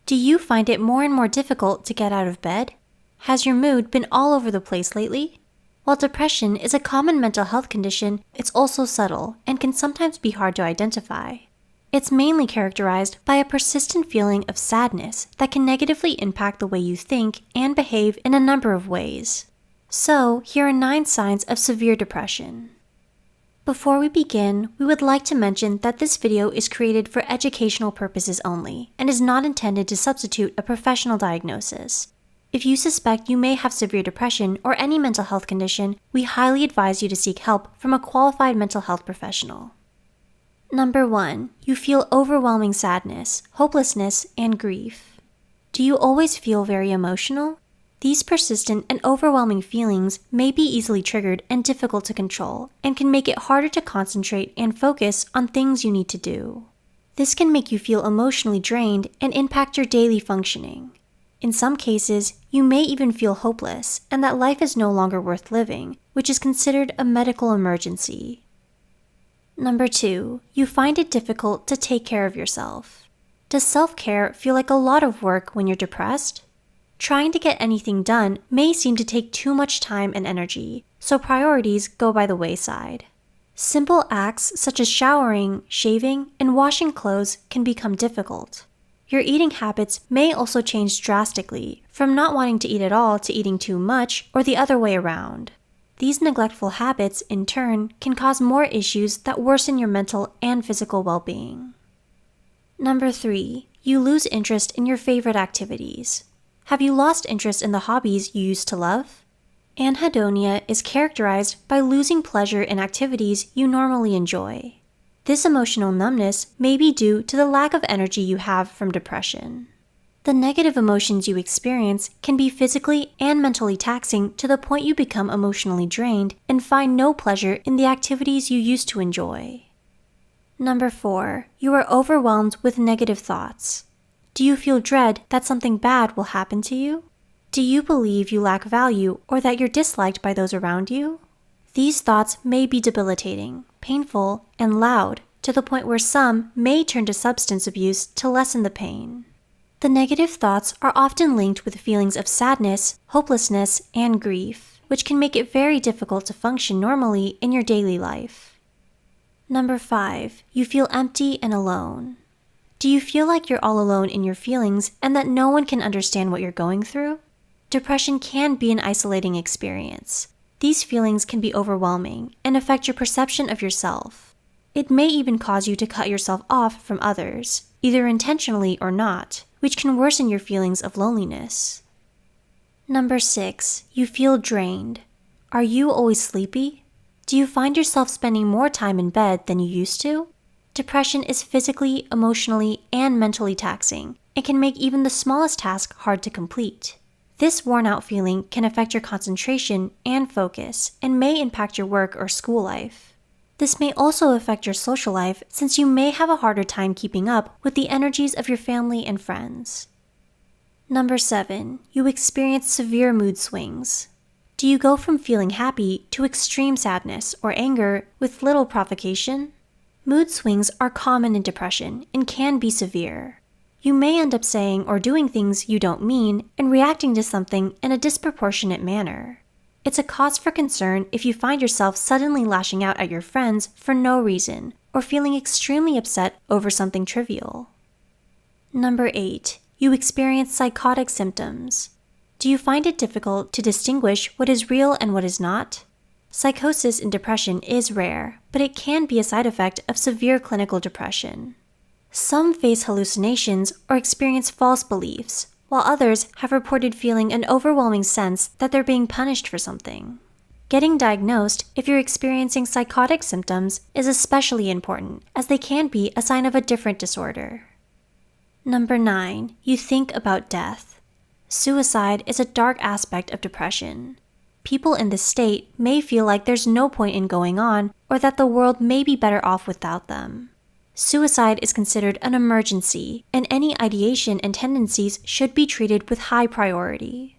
Do you find it more and more difficult to get out of bed? Has your mood been all over the place lately? While depression is a common mental health condition, it's also subtle and can sometimes be hard to identify. It's mainly characterized by a persistent feeling of sadness that can negatively impact the way you think and behave in a number of ways. So, here are 9 signs of severe depression. Before we begin, we would like to mention that this video is created for educational purposes only and is not intended to substitute a professional diagnosis. If you suspect you may have severe depression or any mental health condition, we highly advise you to seek help from a qualified mental health professional. Number 1. You feel overwhelming sadness, hopelessness, and grief. Do you always feel very emotional? These persistent and overwhelming feelings may be easily triggered and difficult to control, and can make it harder to concentrate and focus on things you need to do. This can make you feel emotionally drained and impact your daily functioning. In some cases, you may even feel hopeless and that life is no longer worth living, which is considered a medical emergency. Number 2. You find it difficult to take care of yourself. Does self-care feel like a lot of work when you're depressed? Trying to get anything done may seem to take too much time and energy, so priorities go by the wayside. Simple acts such as showering, shaving, and washing clothes can become difficult. Your eating habits may also change drastically, from not wanting to eat at all to eating too much, or the other way around. These neglectful habits, in turn, can cause more issues that worsen your mental and physical well-being. Number 3. You lose interest in your favorite activities. Have you lost interest in the hobbies you used to love? Anhedonia is characterized by losing pleasure in activities you normally enjoy. This emotional numbness may be due to the lack of energy you have from depression. The negative emotions you experience can be physically and mentally taxing to the point you become emotionally drained and find no pleasure in the activities you used to enjoy. Number 4. You are overwhelmed with negative thoughts. Do you feel dread that something bad will happen to you? Do you believe you lack value or that you're disliked by those around you? These thoughts may be debilitating, painful, and loud, to the point where some may turn to substance abuse to lessen the pain. The negative thoughts are often linked with feelings of sadness, hopelessness, and grief, which can make it very difficult to function normally in your daily life. Number 5. You feel empty and alone. Do you feel like you're all alone in your feelings and that no one can understand what you're going through? Depression can be an isolating experience. These feelings can be overwhelming and affect your perception of yourself. It may even cause you to cut yourself off from others, either intentionally or not, which can worsen your feelings of loneliness. Number 6. You feel drained. Are you always sleepy? Do you find yourself spending more time in bed than you used to? Depression is physically, emotionally, and mentally taxing. It can make even the smallest task hard to complete. This worn-out feeling can affect your concentration and focus and may impact your work or school life. This may also affect your social life since you may have a harder time keeping up with the energies of your family and friends. Number 7. You experience severe mood swings. Do you go from feeling happy to extreme sadness or anger with little provocation? Mood swings are common in depression and can be severe. You may end up saying or doing things you don't mean and reacting to something in a disproportionate manner. It's a cause for concern if you find yourself suddenly lashing out at your friends for no reason or feeling extremely upset over something trivial. Number 8. You experience psychotic symptoms. Do you find it difficult to distinguish what is real and what is not? Psychosis in depression is rare, but it can be a side effect of severe clinical depression. Some face hallucinations or experience false beliefs, while others have reported feeling an overwhelming sense that they're being punished for something. Getting diagnosed if you're experiencing psychotic symptoms is especially important, as they can be a sign of a different disorder. Number 9. You think about death. Suicide is a dark aspect of depression. People in this state may feel like there's no point in going on or that the world may be better off without them. Suicide is considered an emergency, and any ideation and tendencies should be treated with high priority.